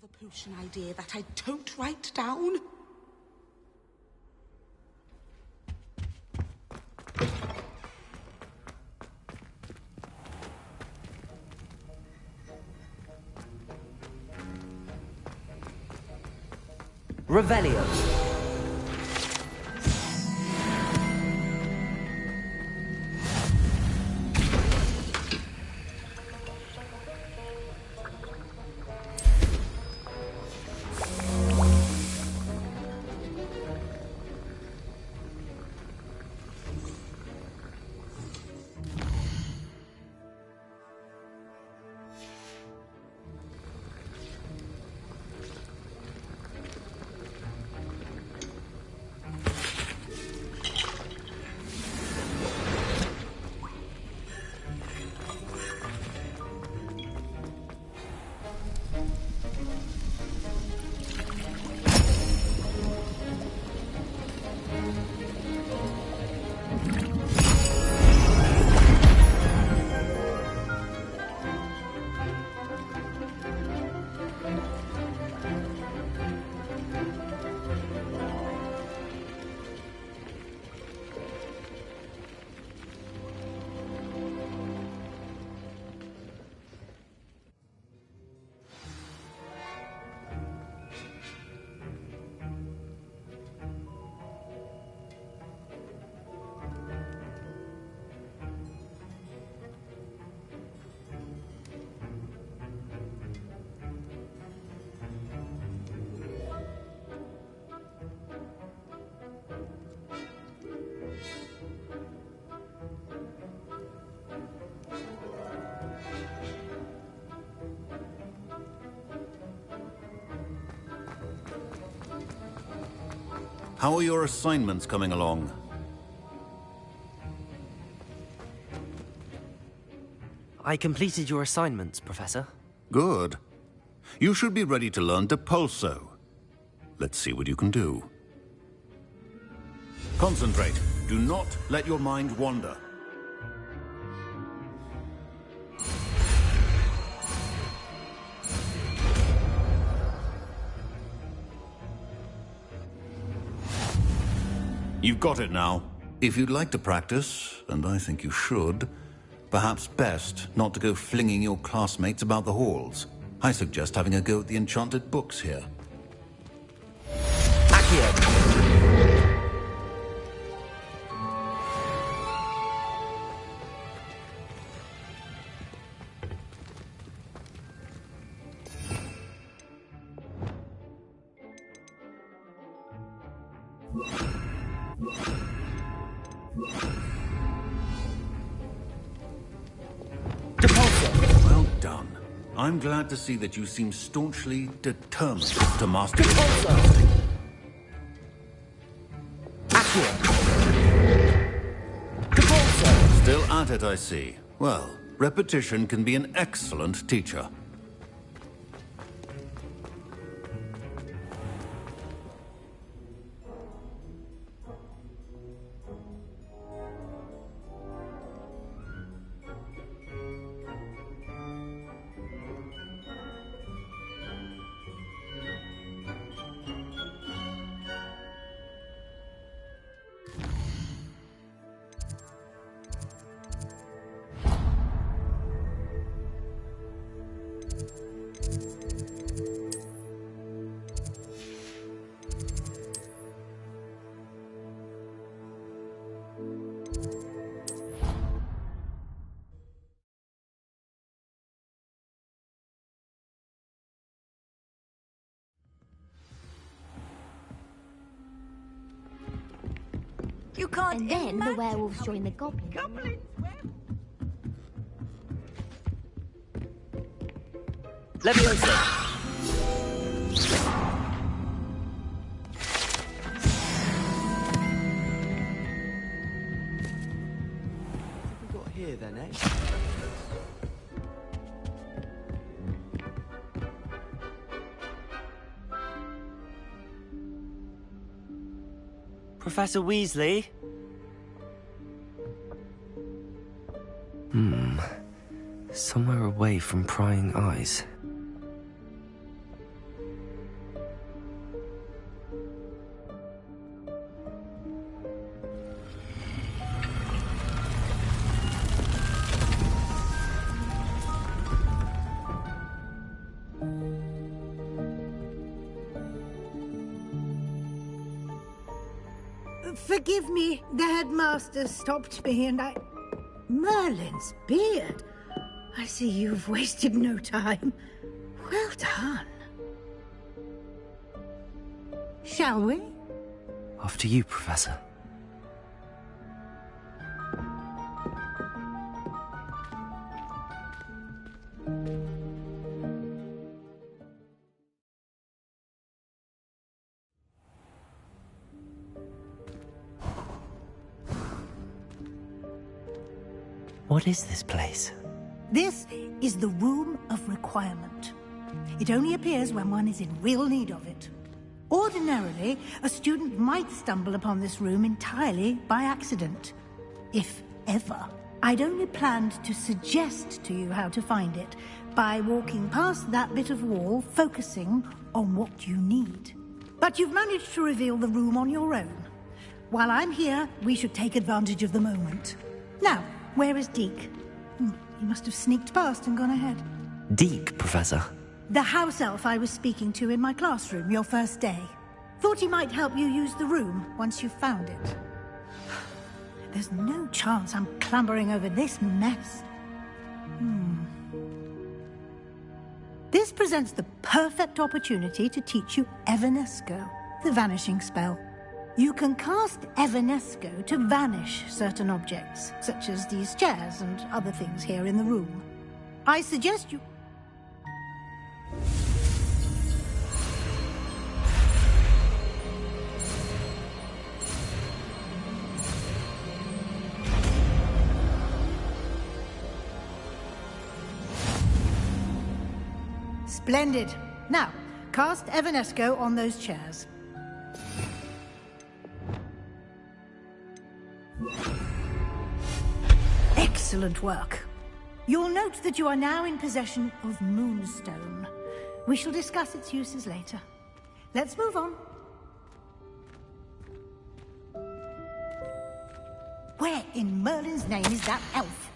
another potion idea that I don't write down? Revelio. How are your assignments coming along? I completed your assignments, Professor. Good. You should be ready to learn Depulso. Let's see what you can do. Concentrate. Do not let your mind wander. You've got it now. If you'd like to practice, and I think you should, perhaps best not to go flinging your classmates about the halls. I suggest having a go at the enchanted books here. Accio. Well done. I'm glad to see that you seem staunchly determined to master your Depulso. Accio. Depulso. Still at it, I see. Well, repetition can be an excellent teacher. You can't And then the imagine werewolves how join the goblins. Goblins? Leviosa. What have we got here then, eh? Professor Weasley? Somewhere away from prying eyes. Forgive me, the headmaster stopped me and I... Merlin's beard. I see you've wasted no time. Well done. Shall we? After you, Professor. What is this place? This is the Room of Requirement. It only appears when one is in real need of it. Ordinarily, a student might stumble upon this room entirely by accident. If ever. I'd only planned to suggest to you how to find it by walking past that bit of wall, focusing on what you need. But you've managed to reveal the room on your own. While I'm here, we should take advantage of the moment. Now, where is Deke? He must have sneaked past and gone ahead. Deke, Professor. The house elf I was speaking to in my classroom your first day. Thought he might help you use the room once you've found it. There's no chance I'm clambering over this mess. This presents the perfect opportunity to teach you Evanesco, the vanishing spell. You can cast Evanesco to vanish certain objects, such as these chairs and other things here in the room. I suggest you... Splendid. Now, cast Evanesco on those chairs. Excellent work. You'll note that you are now in possession of Moonstone. We shall discuss its uses later. Let's move on. Where in Merlin's name is that elf?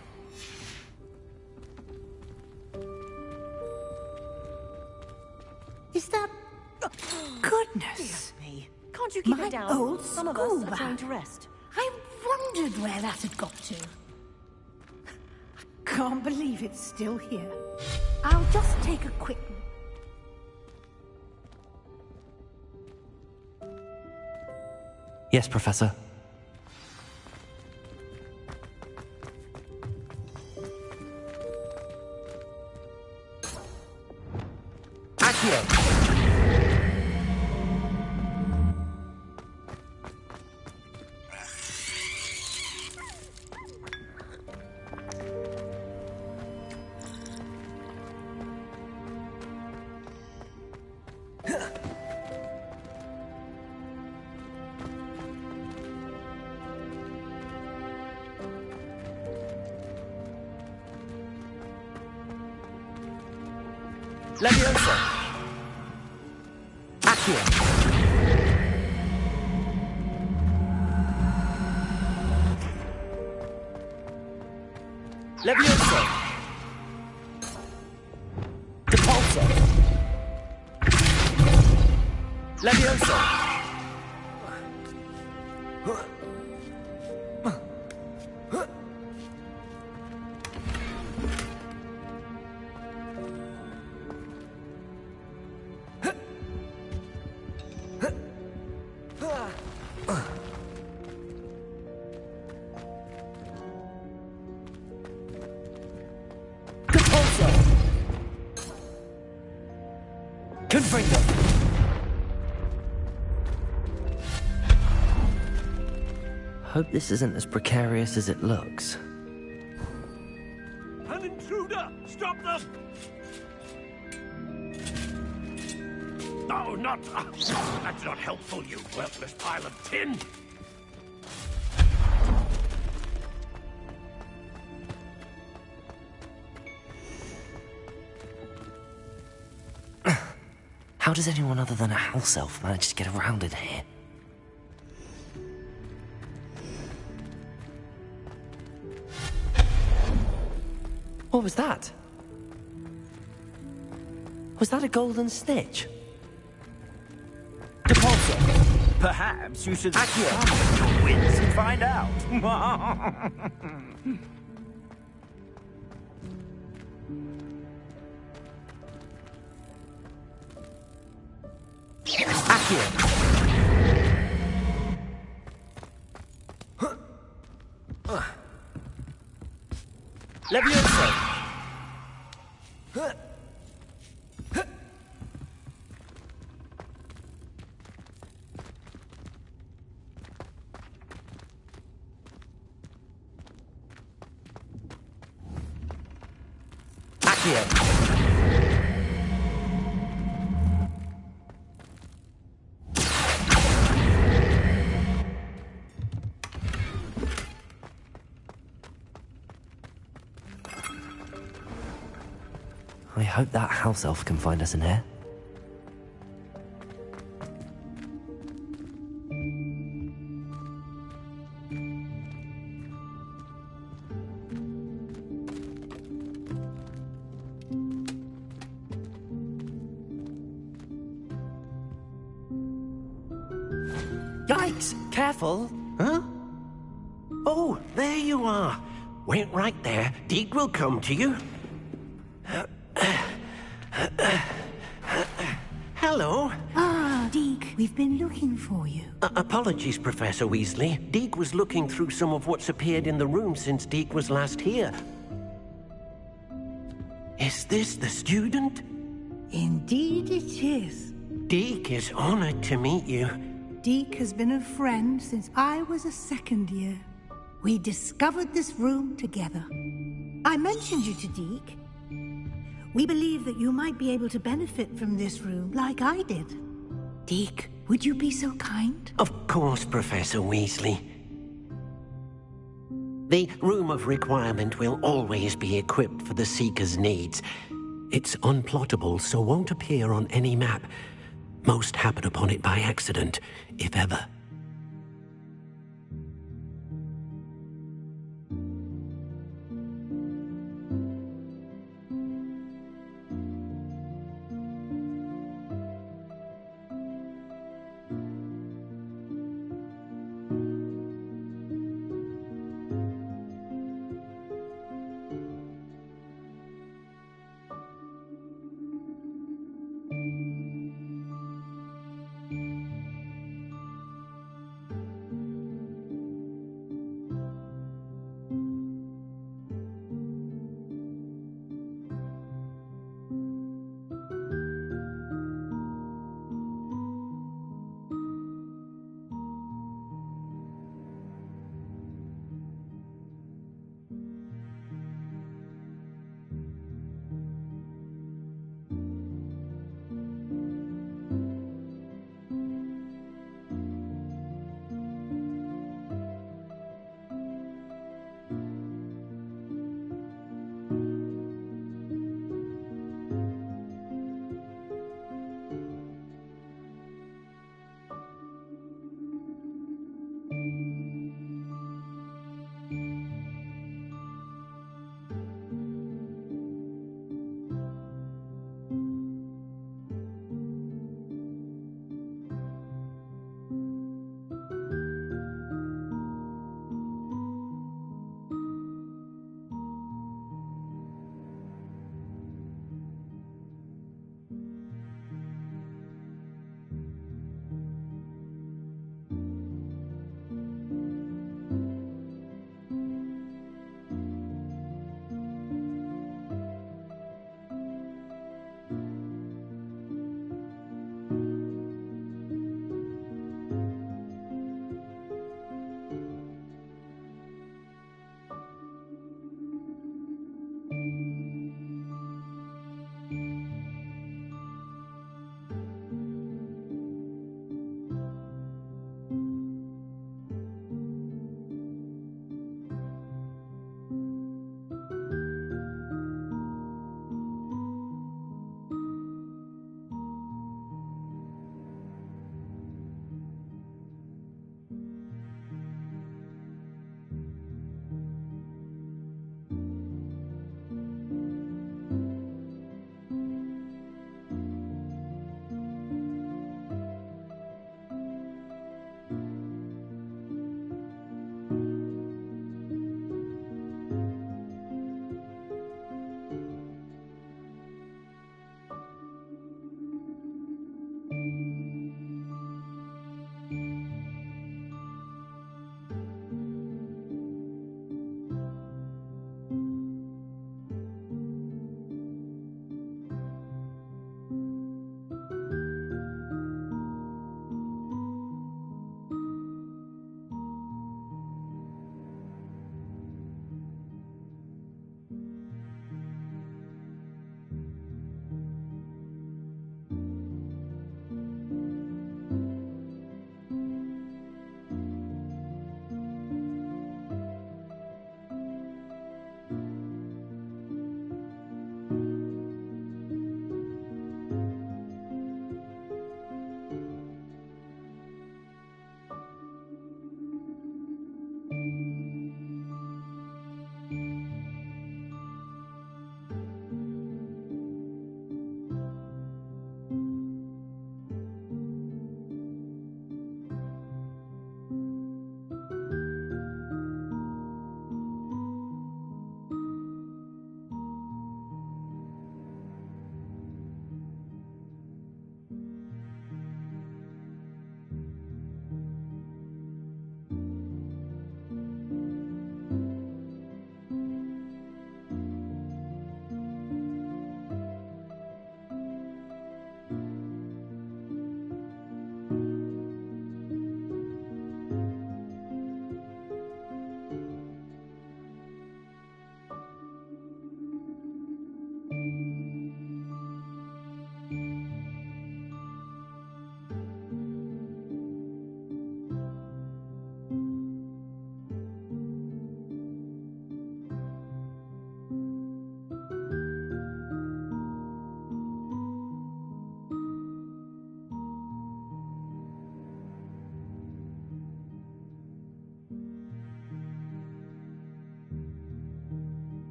Is that... goodness! Me. Can't you keep My it down? old Some of school us are trying bag. to rest. I wondered where that had got to. I can't believe it's still here. I'll just take a quick... Yes, Professor. Accio! Leviosa! Accio! Leviosa! Depulso! Leviosa! Confringo! Hope this isn't as precarious as it looks. An intruder! Stop them! No, not... that's not helpful, you worthless pile of tin! How does anyone other than a house elf manage to get around in here? What was that? Was that a golden snitch? Depulso! Perhaps you should summon your wits and find out. Accio. Levioso. Accio. I hope that house elf can find us in here. Yikes! Careful! Huh? Oh, there you are. Wait right there. Deke will come to you. Hello. Ah, Deke, we've been looking for you. Apologies, Professor Weasley. Deke was looking through some of what's appeared in the room since Deke was last here. Is this the student? Indeed it is. Deke is honored to meet you. Deke has been a friend since I was a second year. We discovered this room together. I mentioned you to Deke. We believe that you might be able to benefit from this room like I did. Deke, would you be so kind? Of course, Professor Weasley. The Room of Requirement will always be equipped for the Seeker's needs. It's unplottable, so won't appear on any map. Most happen upon it by accident, if ever.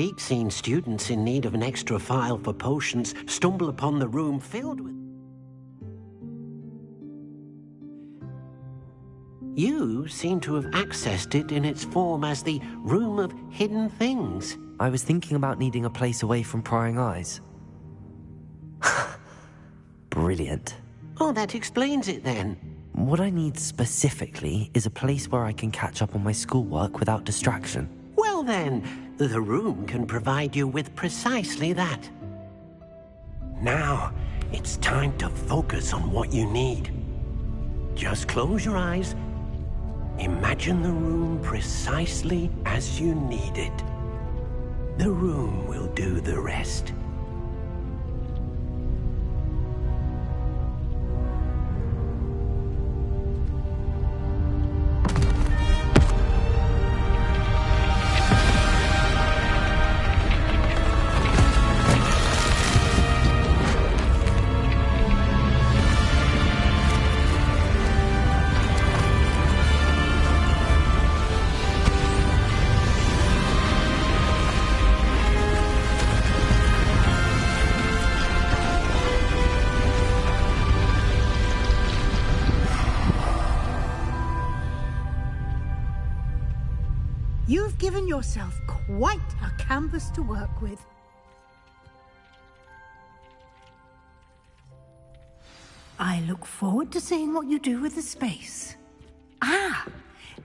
Mystique seen students in need of an extra file for potions stumble upon the room filled with... You seem to have accessed it in its form as the Room of Hidden Things. I was thinking about needing a place away from prying eyes. Brilliant. Oh, that explains it then. What I need specifically is a place where I can catch up on my schoolwork without distraction. Well then, the room can provide you with precisely that. Now, it's time to focus on what you need. Just close your eyes. Imagine the room precisely as you need it. The room will do the rest. You've given yourself quite a canvas to work with. I look forward to seeing what you do with the space. Ah,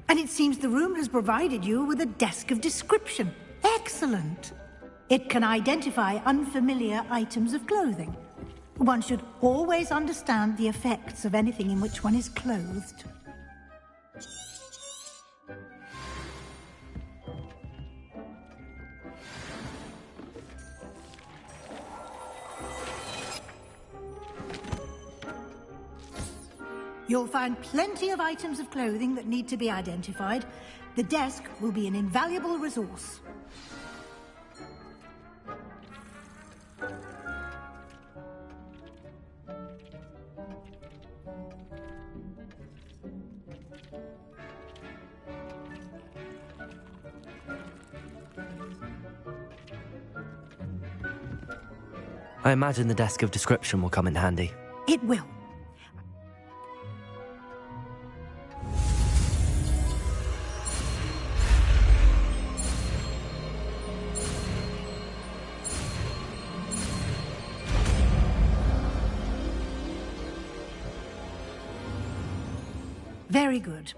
and it seems the room has provided you with a desk of description. Excellent. It can identify unfamiliar items of clothing. One should always understand the effects of anything in which one is clothed. You'll find plenty of items of clothing that need to be identified. The desk will be an invaluable resource. I imagine the desk of description will come in handy. It will. Very good.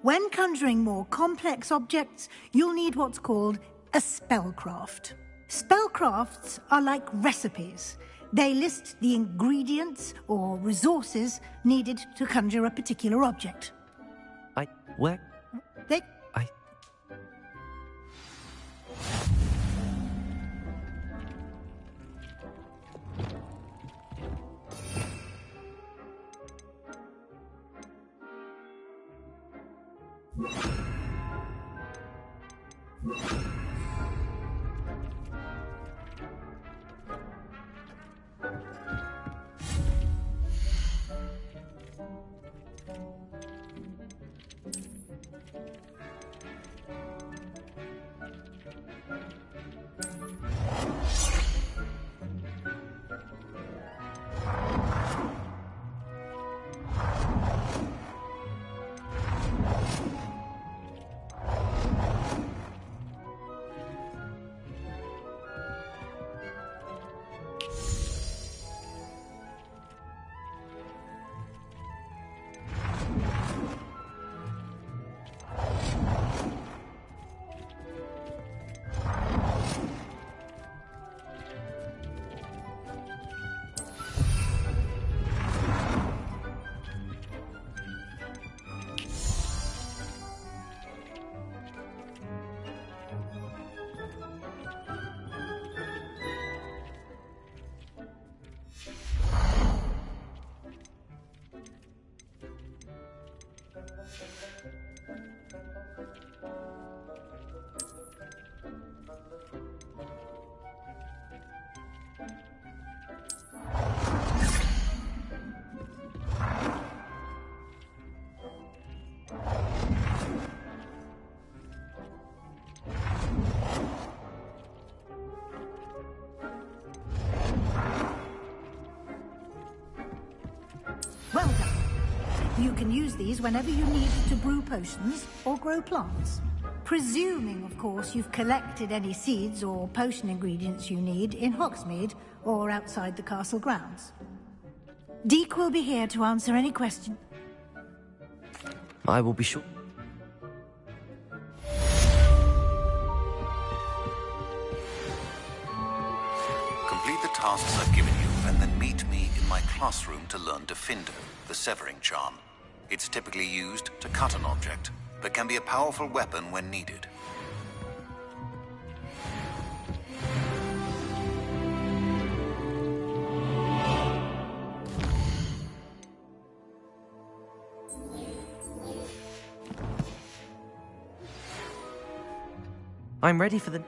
When conjuring more complex objects, you'll need what's called a spellcraft. Spellcrafts are like recipes. They list the ingredients or resources needed to conjure a particular object. Where? Well done. You can use these whenever you need to brew potions or grow plants. Presuming, of course, you've collected any seeds or potion ingredients you need in Hogsmeade or outside the castle grounds. Deek will be here to answer any question. I will be sure. Complete the tasks I've given you, and then meet me in my classroom to learn Diffindo, the Severing Charm. It's typically used to cut an object, but can be a powerful weapon when needed. I'm ready for the...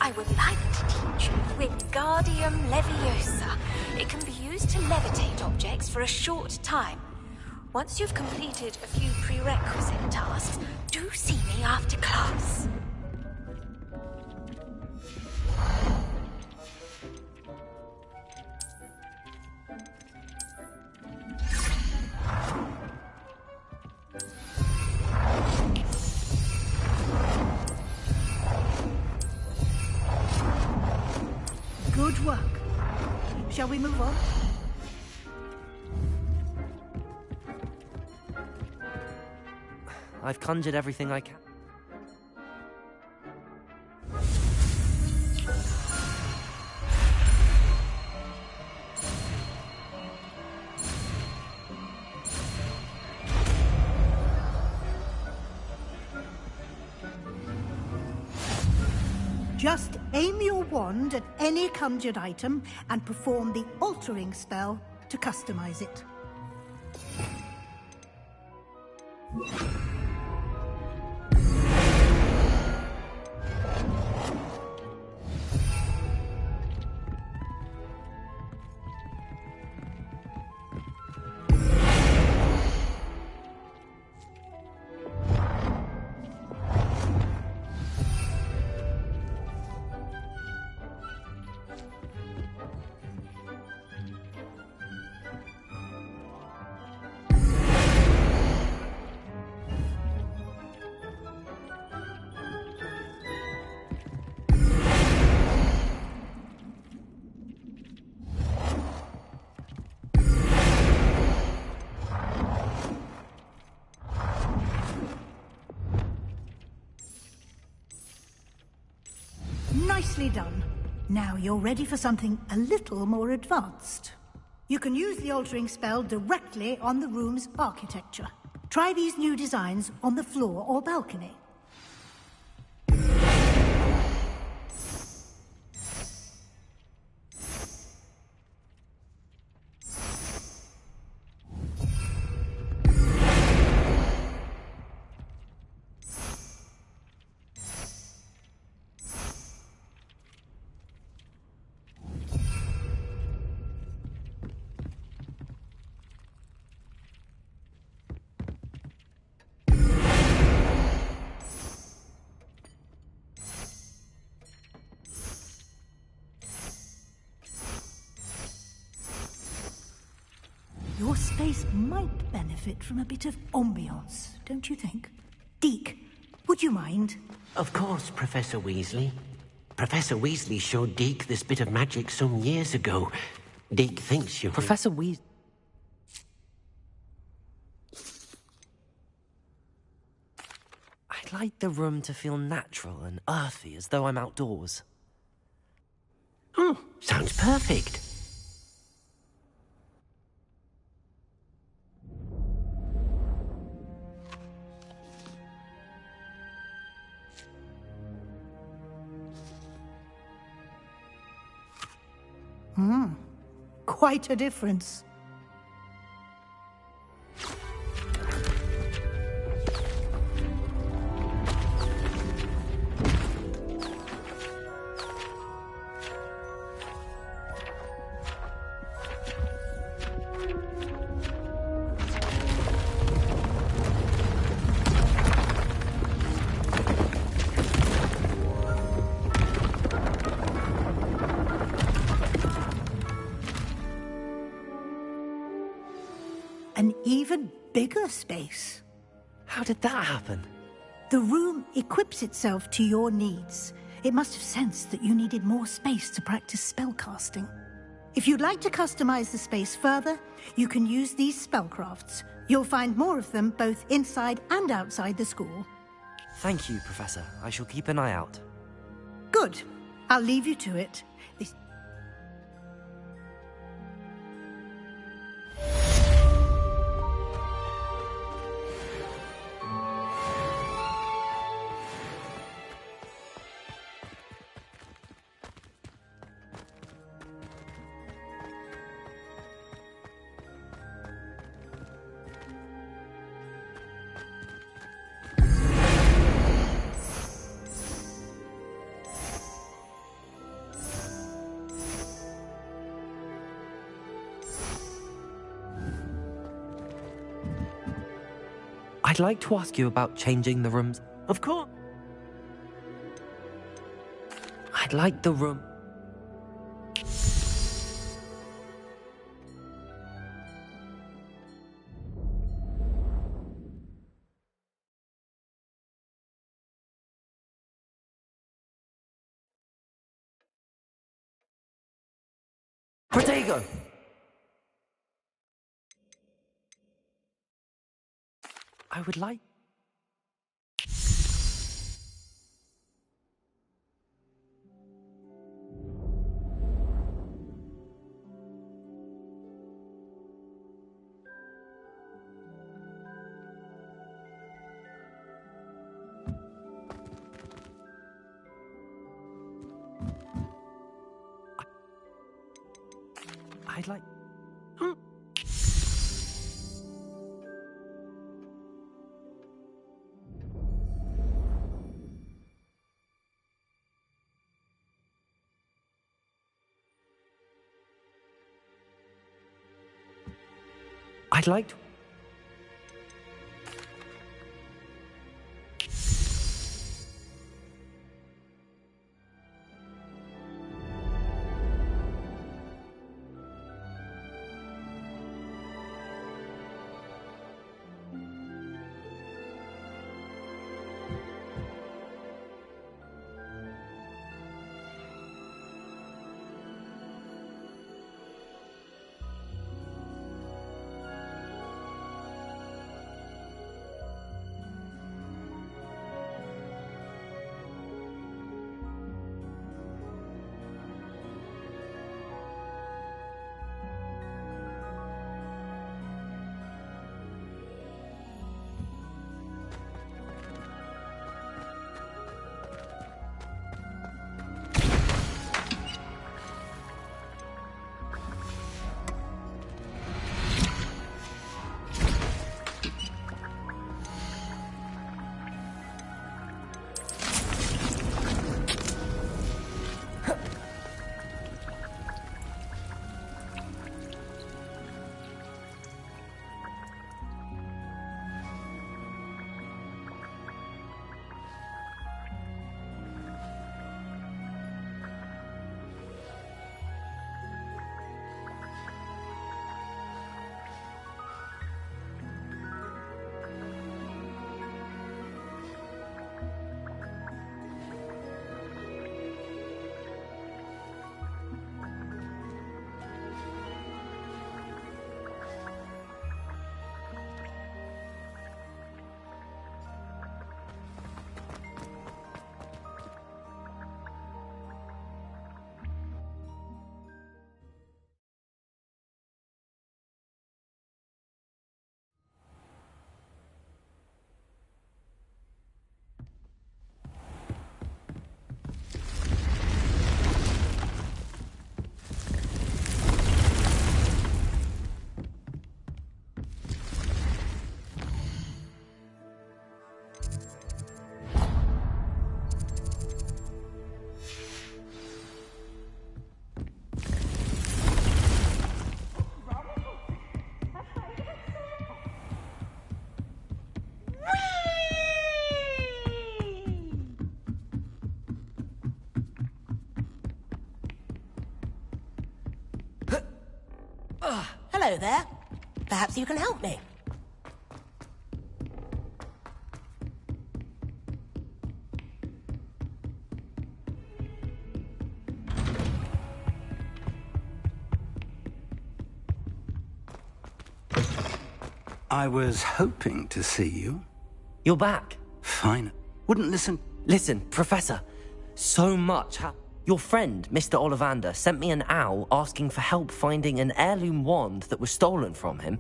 I would like to teach Wingardium Leviosa. It can be used to levitate objects for a short time. Once you've completed a few prerequisite tasks, do see me after class. Good work. Shall we move on? I've conjured everything I can. Just aim your wand at any conjured item and perform the altering spell to customize it. Nicely done. Now you're ready for something a little more advanced. You can use the altering spell directly on the room's architecture. Try these new designs on the floor or balcony. Your space might benefit from a bit of ambiance, don't you think? Deek, would you mind? Of course, Professor Weasley. Professor Weasley showed Deek this bit of magic some years ago. Deek thinks you... Professor Weasley... I'd like the room to feel natural and earthy, as though I'm outdoors. Oh, sounds perfect. Quite a difference. an even bigger space. How did that happen? The room equips itself to your needs. It must have sensed that you needed more space to practice spellcasting. If you'd like to customize the space further, you can use these spellcrafts. You'll find more of them both inside and outside the school. Thank you, Professor. I shall keep an eye out. Good. I'll leave you to it. I'd like to ask you about changing the rooms. Of course. I'd like the room. Protego! I would like... I'd like... I'd like to... Hello there. Perhaps you can help me. I was hoping to see you. You're back. Fine. Wouldn't listen. Listen, Professor. So much. Your friend, Mr. Ollivander, sent me an owl asking for help finding an heirloom wand that was stolen from him.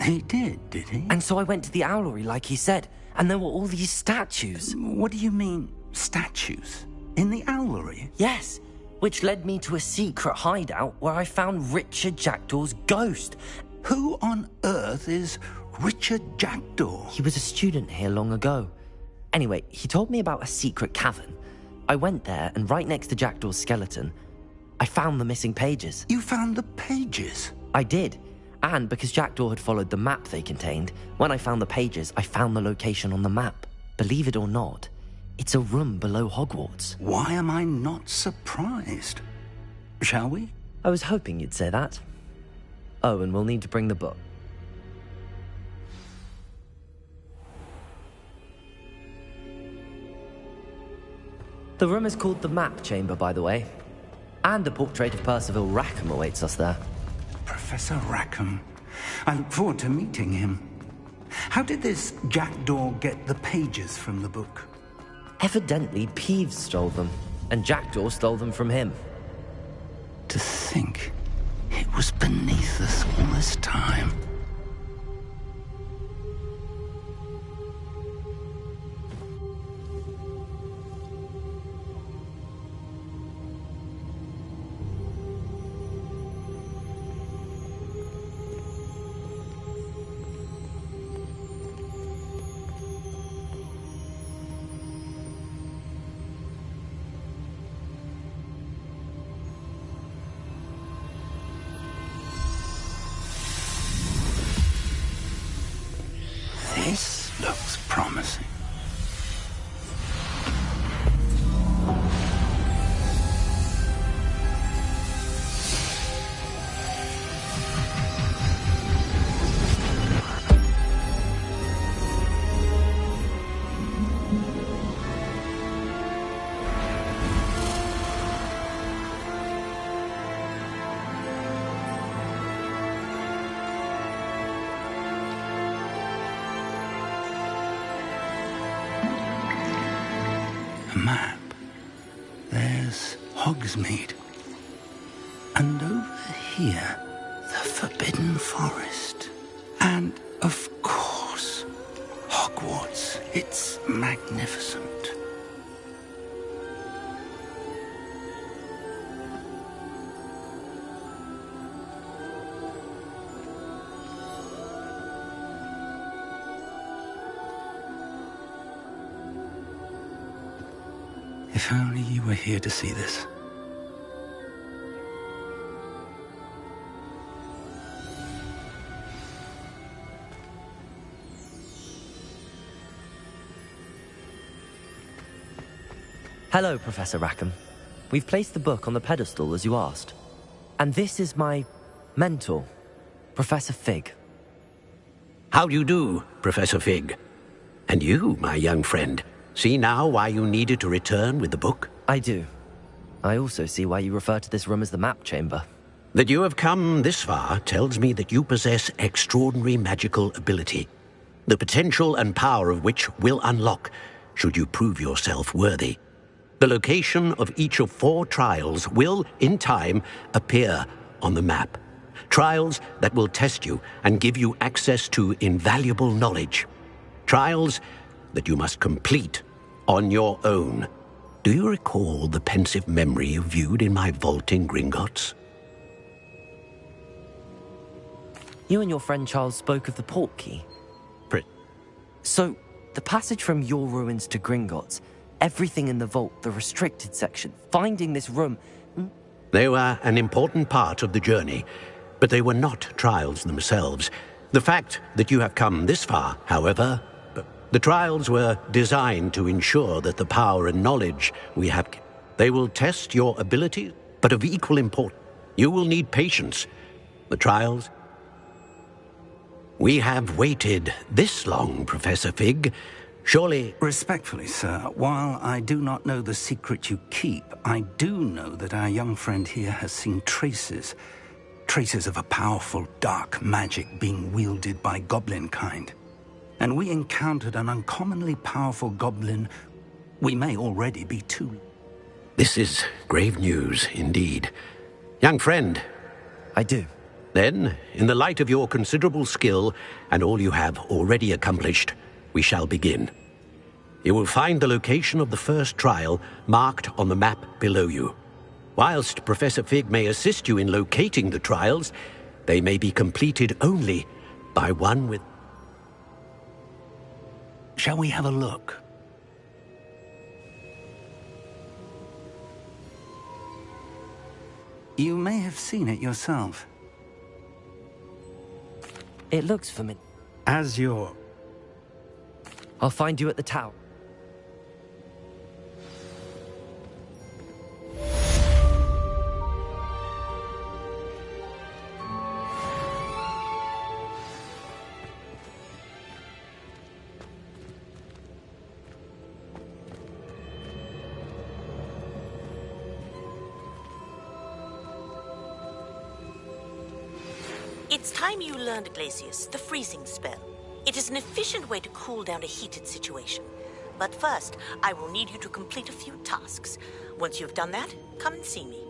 He did he? And so I went to the owlery like he said, and there were all these statues. What do you mean, statues? In the owlery? Yes, which led me to a secret hideout where I found Richard Jackdaw's ghost. Who on earth is Richard Jackdaw? He was a student here long ago. Anyway, he told me about a secret cavern. I went there, and right next to Jackdaw's skeleton, I found the missing pages. You found the pages? I did. And because Jackdaw had followed the map they contained, when I found the pages, I found the location on the map. Believe it or not, it's a room below Hogwarts. Why am I not surprised? Shall we? I was hoping you'd say that. Oh, and we'll need to bring the book. The room is called the Map Chamber, by the way. And a portrait of Percival Rackham awaits us there. Professor Rackham. I look forward to meeting him. How did this Jackdaw get the pages from the book? Evidently, Peeves stole them, and Jackdaw stole them from him. To think it was beneath us all this time. This looks promising. Map. There's Hogsmeade. And over here, the Forbidden Forest. And, of course, Hogwarts. It's magnificent. If only you were here to see this. Hello, Professor Rackham. We've placed the book on the pedestal as you asked. And this is my mentor, Professor Fig. How do you do, Professor Fig? And you, my young friend, see now why you needed to return with the book? I do. I also see why you refer to this room as the Map Chamber. That you have come this far tells me that you possess extraordinary magical ability, the potential and power of which will unlock should you prove yourself worthy. The location of each of 4 trials will, in time, appear on the map. Trials that will test you and give you access to invaluable knowledge. Trials that you must complete on your own. Do you recall the pensive memory you viewed in my vault in Gringotts? You and your friend Charles spoke of the Portkey. So, the passage from your ruins to Gringotts, everything in the vault, the restricted section, finding this room... They were an important part of the journey, but they were not trials themselves. The fact that you have come this far, however... The trials were designed to ensure that the power and knowledge we have... They will test your ability, but of equal importance. You will need patience. The trials... We have waited this long, Professor Fig. Surely... Respectfully, sir, while I do not know the secret you keep, I do know that our young friend here has seen traces. Traces of a powerful dark magic being wielded by goblin kind. And we encountered an uncommonly powerful goblin. We may already be too. This is grave news, indeed. Young friend. I do. Then, in the light of your considerable skill and all you have already accomplished, we shall begin. You will find the location of the first trial marked on the map below you. Whilst Professor Fig may assist you in locating the trials, they may be completed only by one with... Shall we have a look? You may have seen it yourself. It looks familiar. As your... I'll find you at the tower. It's time you learned, Glacius, the freezing spell. It is an efficient way to cool down a heated situation. But first, I will need you to complete a few tasks. Once you've done that, come and see me.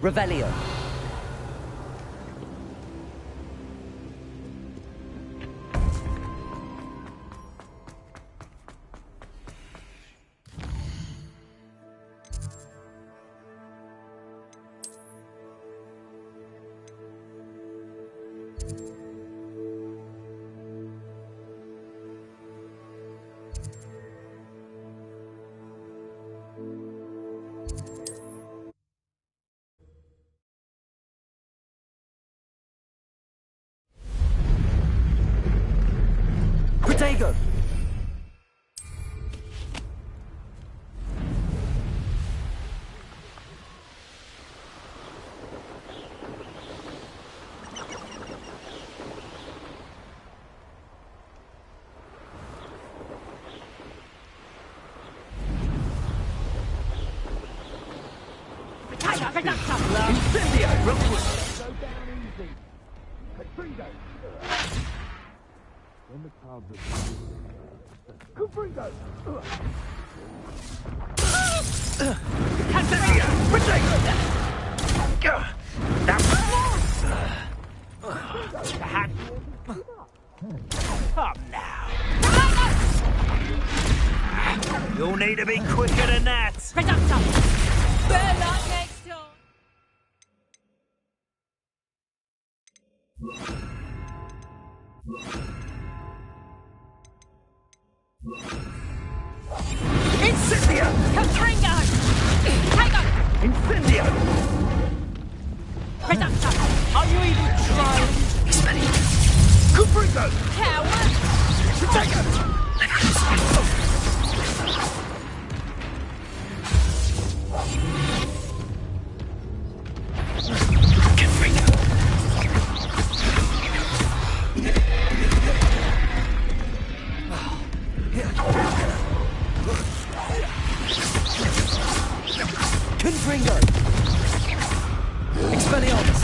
Revelio. Protego! Incendio! Go down easy. Confringo! When the clouds are... Confringo! Incendio! Protego! That... Come now. You'll need to be quicker than that. Better luck next time. Incendio! Confringo! Protego! Incendio! Reducto! Are you even trying? Confringo! Coward! Protego! Confringo! Expelliarmus!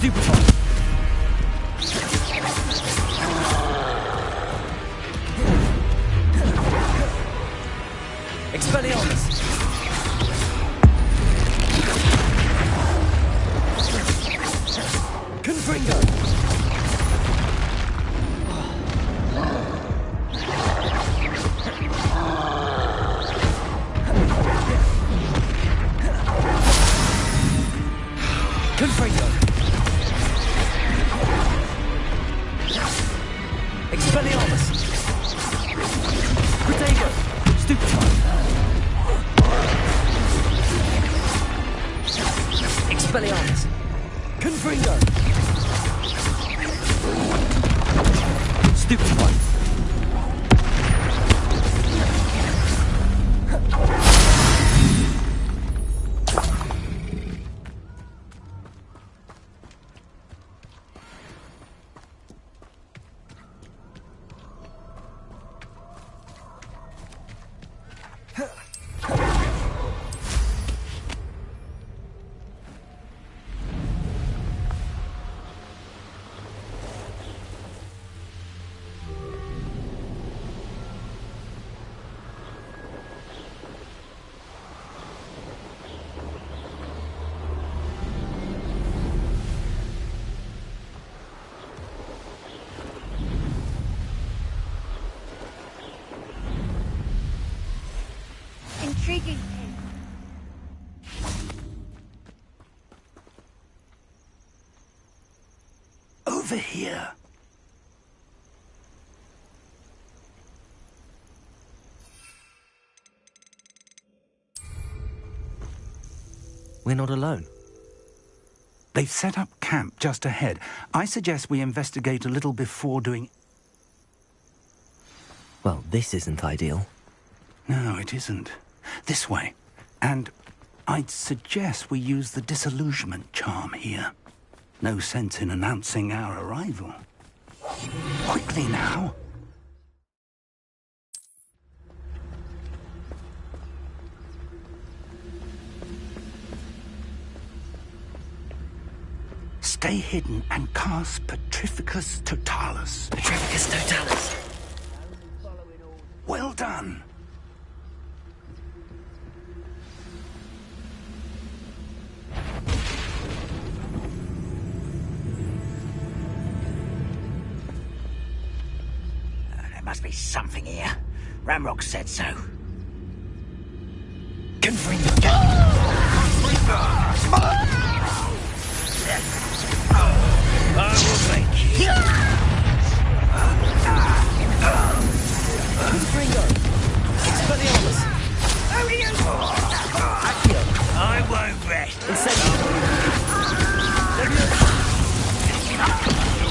Stupefy! Expelliarmus! Confringo! Confringo! Expelliarmus! Protego! Stupefy! Expelliarmus! Confringo! Stupefy! Intriguing. Over here. We're not alone. They've set up camp just ahead. I suggest we investigate a little before doing... Well, this isn't ideal. No, it isn't. This way. And I'd suggest we use the disillusionment charm here. No sense in announcing our arrival. Quickly now. Stay hidden and cast Petrificus Totalis. Petrificus Totalis. Well done. There must be something here. Ranrock said so. Confringo! I will make you. Confringo! Expelliarmus! Who are you? Accio! I won't rest. Incendio!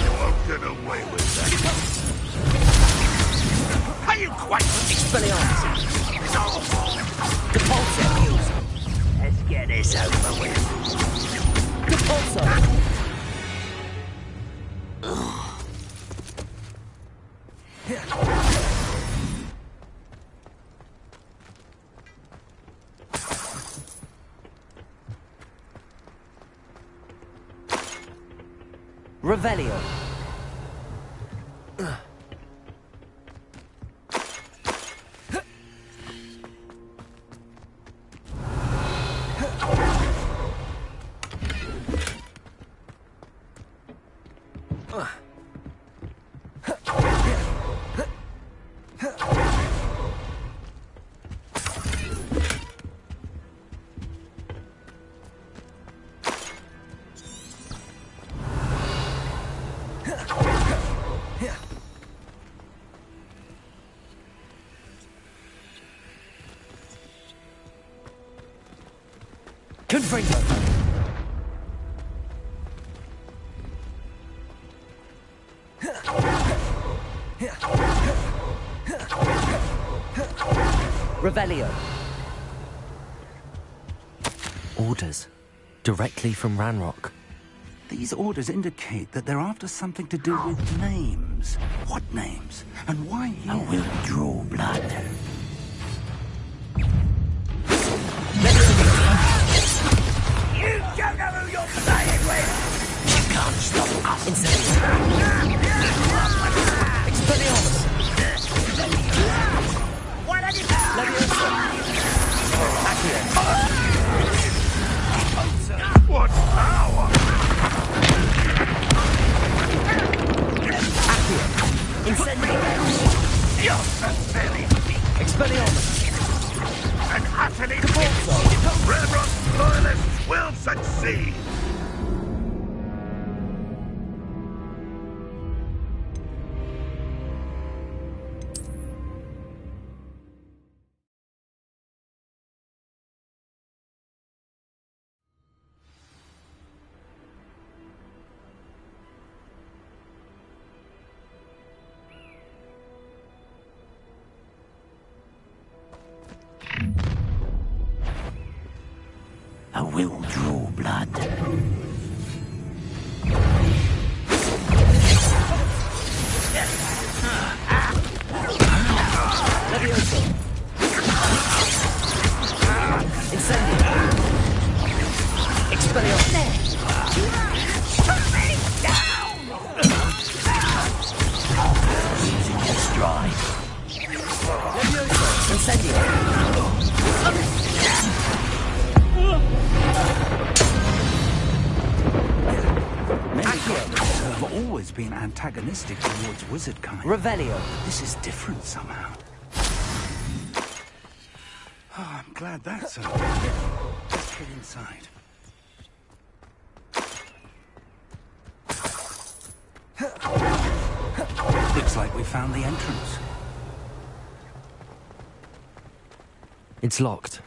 You won't get away with that. Are you quite... Expelliarmus! Depulso! Let's get this over with. Depulso! Revelio. Confringo! Revelio. Orders. Directly from Ranrock. These orders indicate that they're after something to do with names. What names? And why here? I will draw blood. You don't know who you're playing with! fairly weak. Expelliarmus! And utterly defeated. Ranrock's loyalists will succeed. I will draw blood. Levioso! Incendio! Expelliarmus! Using your stride. Levioso! Incendio! Many characters have always been antagonistic towards wizard kind. Revelio! This is different somehow. Oh, I'm glad that's over. Let's get inside. Looks like we found the entrance. It's locked.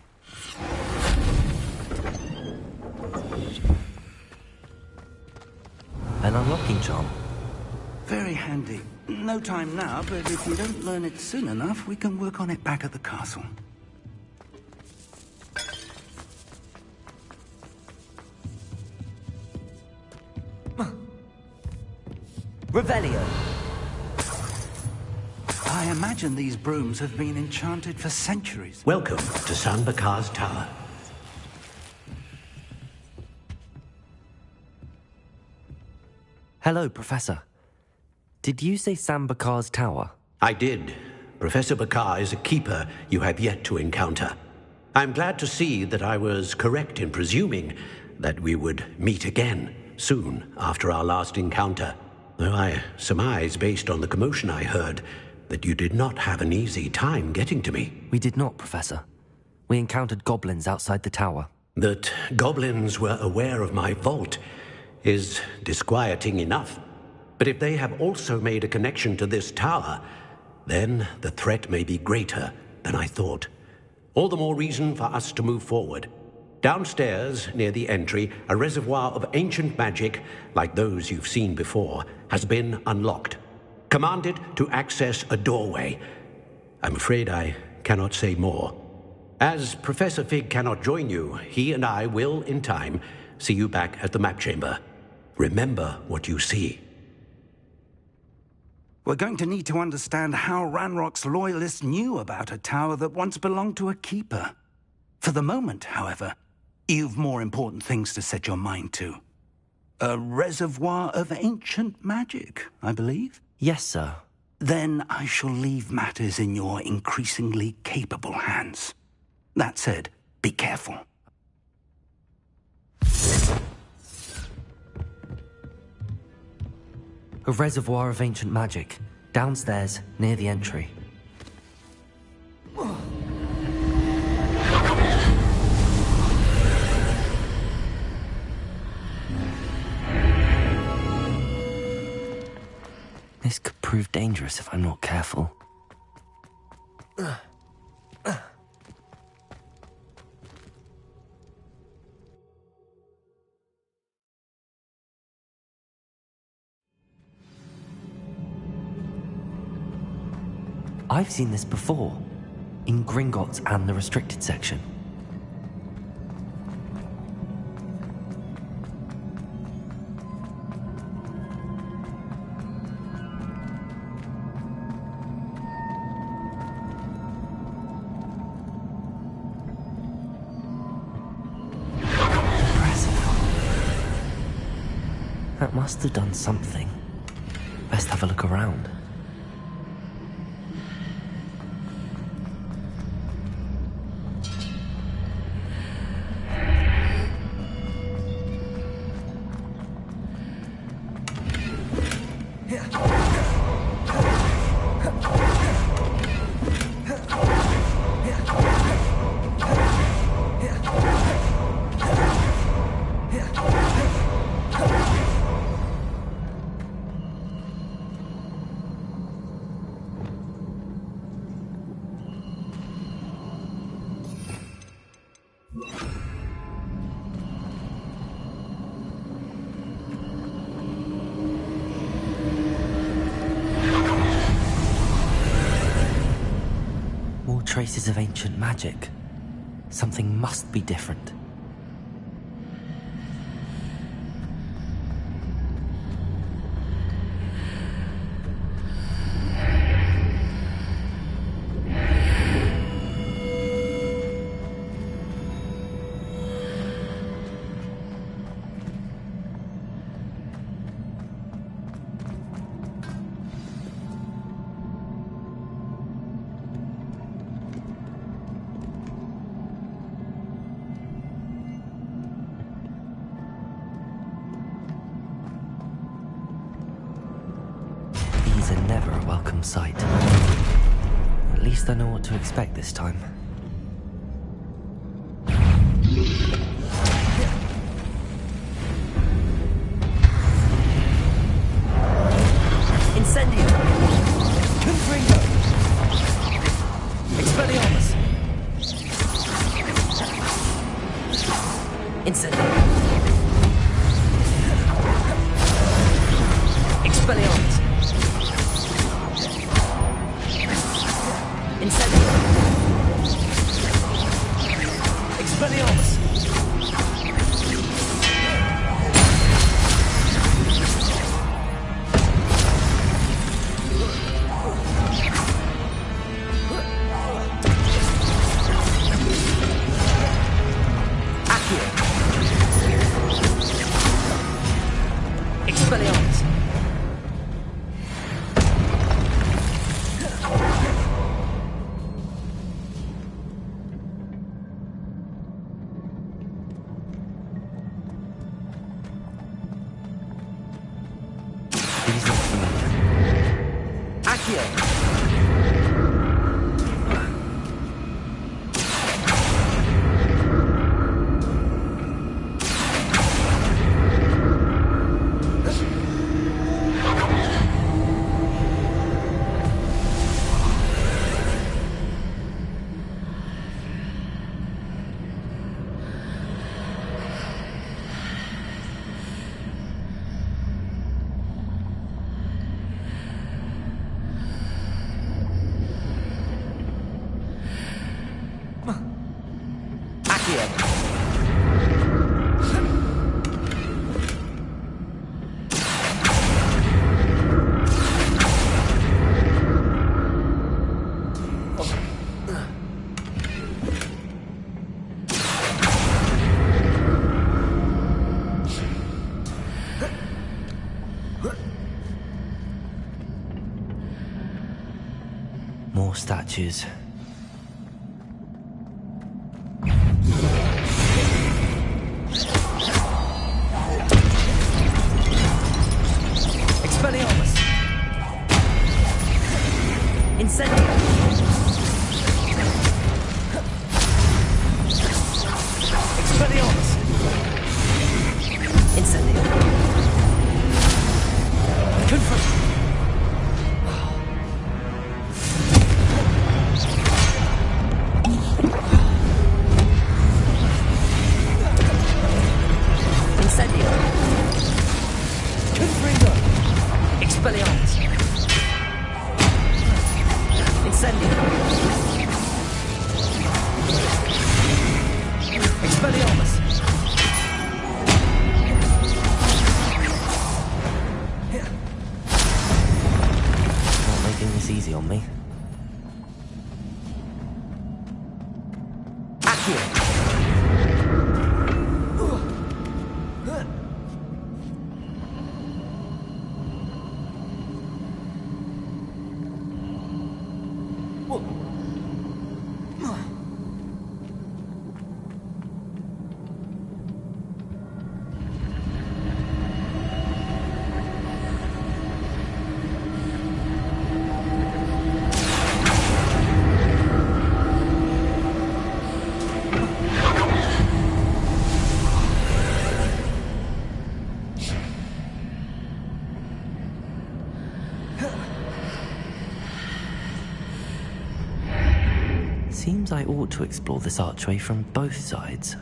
An unlocking charm. Very handy. No time now, but if you don't learn it soon enough, we can work on it back at the castle. Revelio! I imagine these brooms have been enchanted for centuries. Welcome to San Bakar's Tower. Hello, Professor. Did you say San Bakar's Tower? I did. Professor Bakar is a keeper you have yet to encounter. I'm glad to see that I was correct in presuming that we would meet again soon after our last encounter. Though I surmise, based on the commotion I heard, that you did not have an easy time getting to me. We did not, Professor. We encountered goblins outside the tower. That goblins were aware of my vault is disquieting enough. But if they have also made a connection to this tower, then the threat may be greater than I thought. All the more reason for us to move forward. Downstairs, near the entry, a reservoir of ancient magic, like those you've seen before, has been unlocked. Commanded to access a doorway. I'm afraid I cannot say more. As Professor Fig cannot join you, he and I will, in time, see you back at the map chamber. Remember what you see. We're going to need to understand how Ranrock's loyalists knew about a tower that once belonged to a keeper. For the moment, however, you've more important things to set your mind to. A reservoir of ancient magic, I believe? Yes, sir. Then I shall leave matters in your increasingly capable hands. That said, be careful. A reservoir of ancient magic, downstairs, near the entry. This could prove dangerous if I'm not careful. I've seen this before, in Gringotts and the restricted section. That must have done something. Best have a look around. traces of ancient magic. Something must be different. These are never a welcome sight. At least I know what to expect this time. Incendio! Confringo! Expelliarmus! Incendio! Expelliarmus! Incendio! Expelliarmus! Accio! Expelliarmus! These look familiar. Accio! More statues. Expelliarmus! Incendio! Expelliarmus! Incendio! Confront! Incendio! Confringo! Expelliarmus! Incendio! Expelliarmus! Not making this easy on me. Accio! Seems I ought to explore this archway from both sides.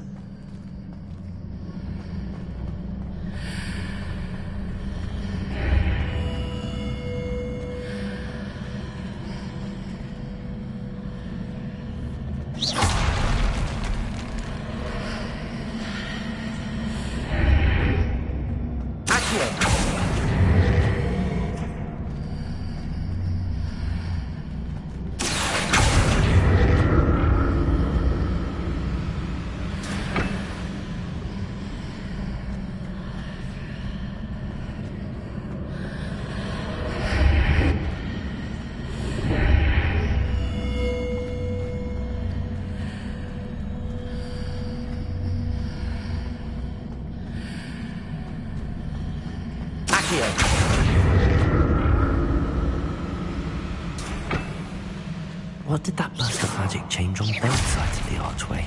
What did that burst of magic change on both sides of the archway?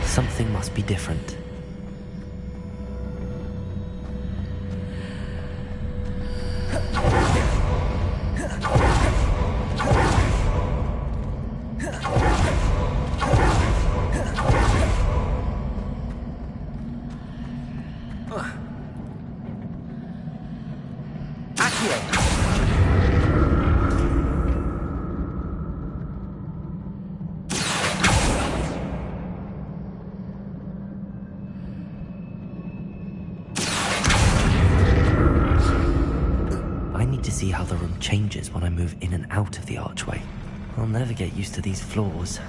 Something must be different. See how the room changes when I move in and out of the archway. I'll never get used to these floors.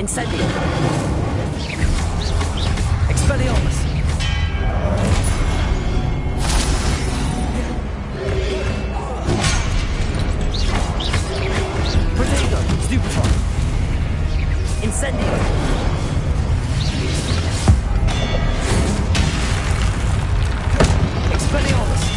Incendio. Expelliarmus. Protego. Stupefy. Incendio. Expelliarmus.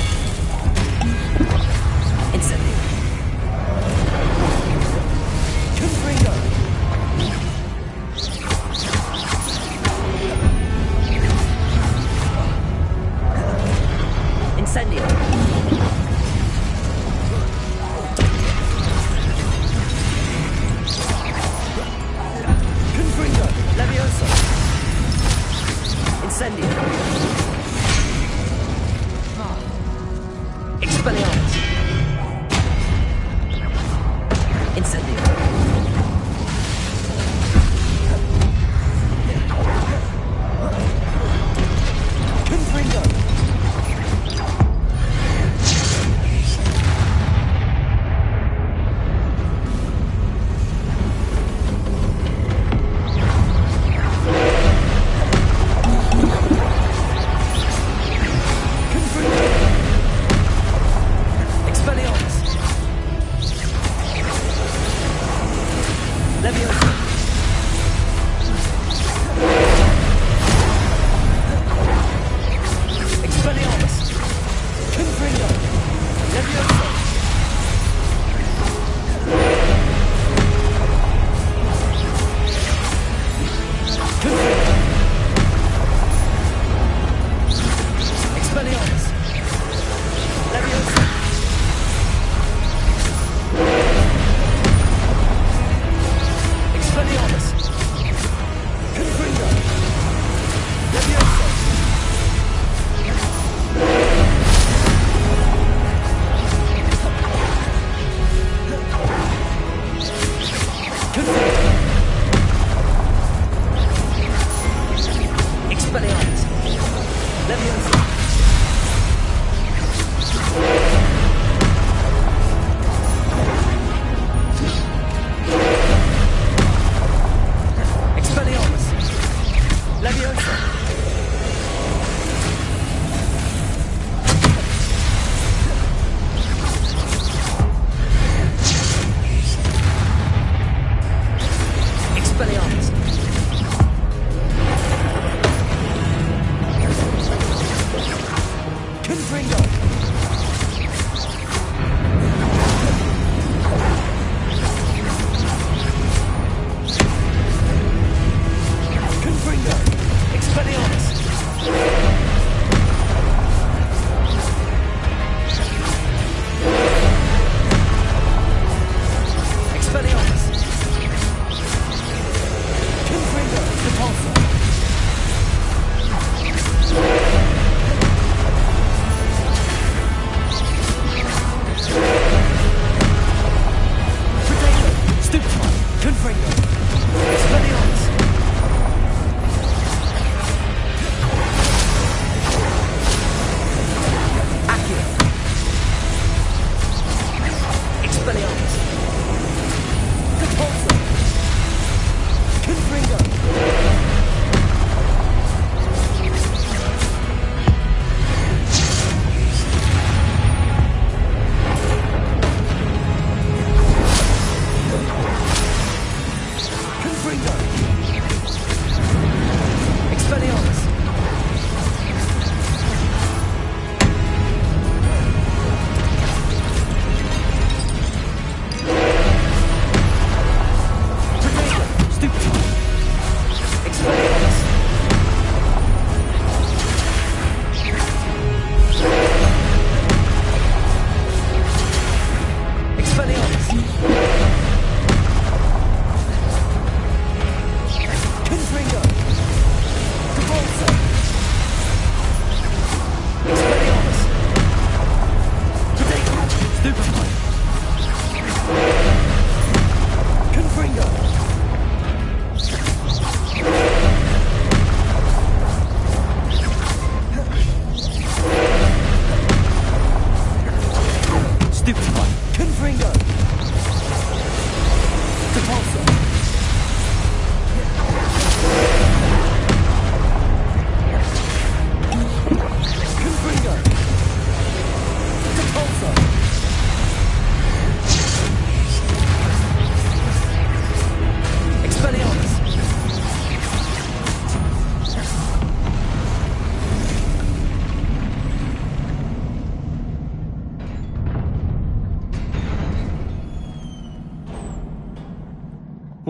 Incendio.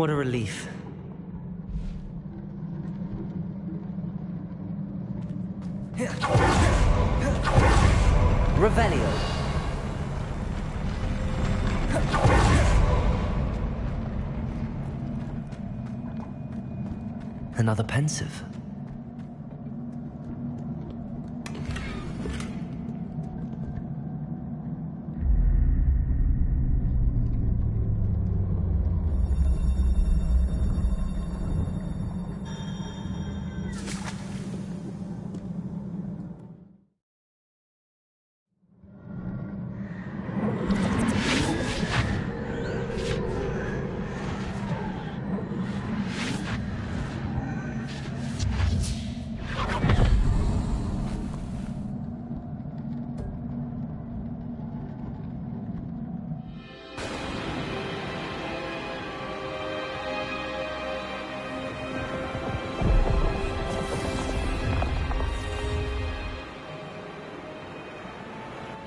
What a relief. Revelio. Another pensive.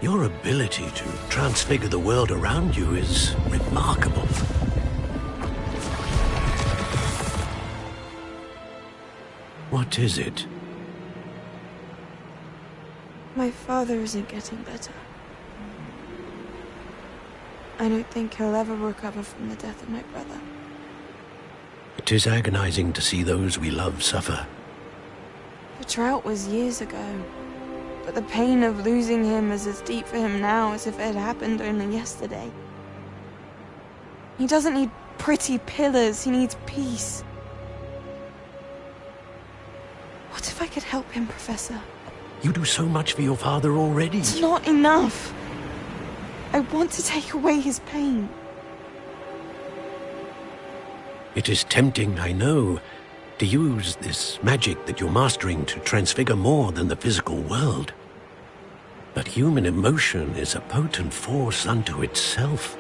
Your ability to transfigure the world around you is remarkable. What is it? My father isn't getting better. I don't think he'll ever recover from the death of my brother. It is agonizing to see those we love suffer. The drought was years ago, but the pain of losing him is as deep for him now as if it had happened only yesterday. He doesn't need pretty pillars, he needs peace. What if I could help him, Professor? You do so much for your father already. It's not enough. I want to take away his pain. It is tempting, I know, to use this magic that you're mastering to transfigure more than the physical world. But human emotion is a potent force unto itself.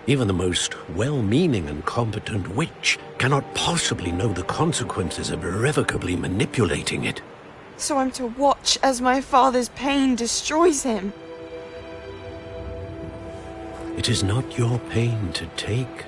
Even the most well-meaning and competent witch cannot possibly know the consequences of irrevocably manipulating it. So I'm to watch as my father's pain destroys him. It is not your pain to take.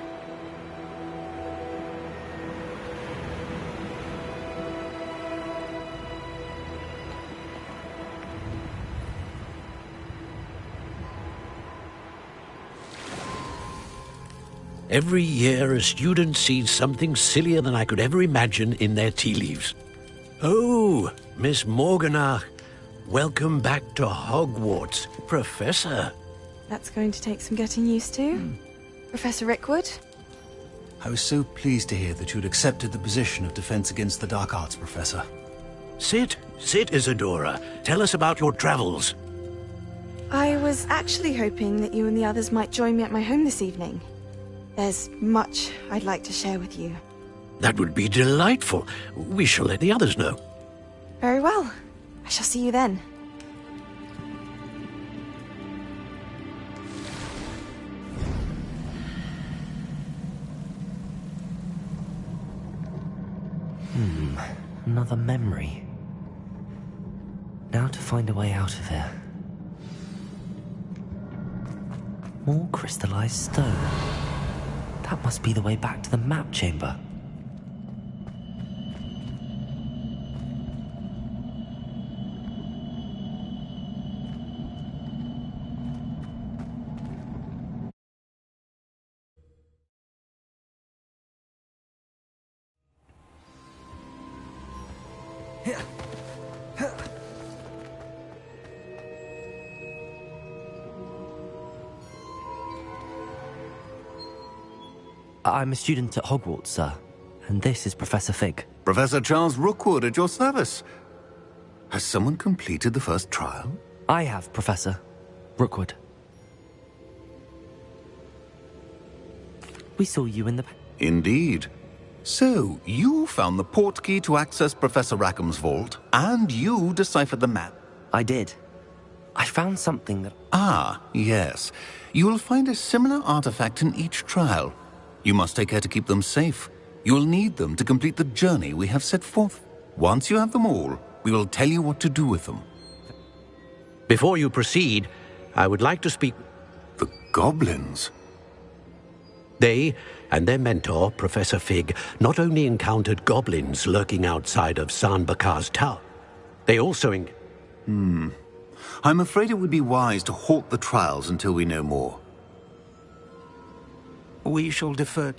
Every year, a student sees something sillier than I could ever imagine in their tea leaves. Oh, Miss Morganach, welcome back to Hogwarts, Professor. That's going to take some getting used to. Professor Rickwood? I was so pleased to hear that you'd accepted the position of Defense Against the Dark Arts, Professor. Sit, Isadora. Tell us about your travels. I was actually hoping that you and the others might join me at my home this evening. There's much I'd like to share with you. That would be delightful. We shall let the others know. Very well. I shall see you then. Another memory. Now to find a way out of here. More crystallized stone. That must be the way back to the map chamber. I'm a student at Hogwarts, sir. And this is Professor Fig. Professor Charles Rookwood at your service. Has someone completed the first trial? I have, Professor Rookwood. We saw you in the... Indeed. So, you found the portkey to access Professor Rackham's vault, and you deciphered the map. I did. I found something that... Ah, yes. You will find a similar artifact in each trial. You must take care to keep them safe. You will need them to complete the journey we have set forth. Once you have them all, we will tell you what to do with them. Before you proceed, I would like to speak... The goblins? They and their mentor, Professor Fig, not only encountered goblins lurking outside of San Bakar's tower, they also... I'm afraid it would be wise to halt the trials until we know more. We shall defer...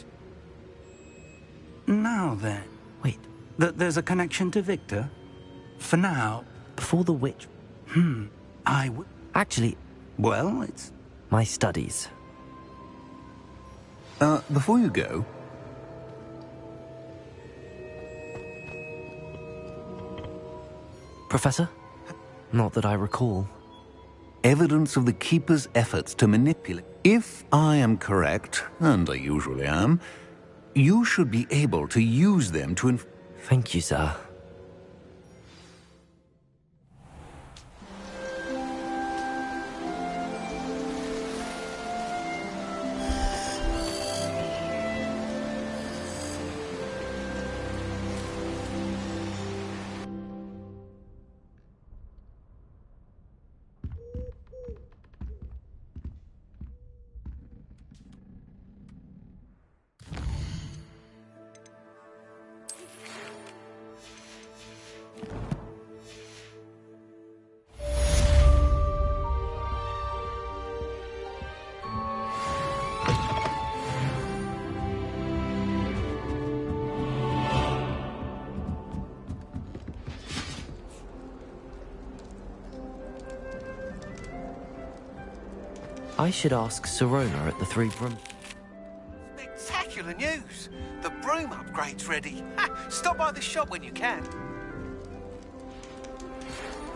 Now then. Wait. There's a connection to Victor? For now... Before the witch... I would... Actually... Well, it's... My studies. Before you go... Professor? Not that I recall. Evidence of the Keeper's efforts to manipulate. If I am correct, and I usually am, you should be able to use them to Thank you, sir. I should ask Sirona at the Three Broom. Spectacular news! The broom upgrade's ready. Stop by the shop when you can.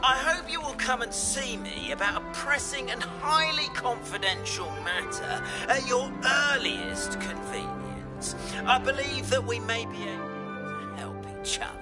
I hope you will come and see me about a pressing and highly confidential matter at your earliest convenience. I believe that we may be able to help each other.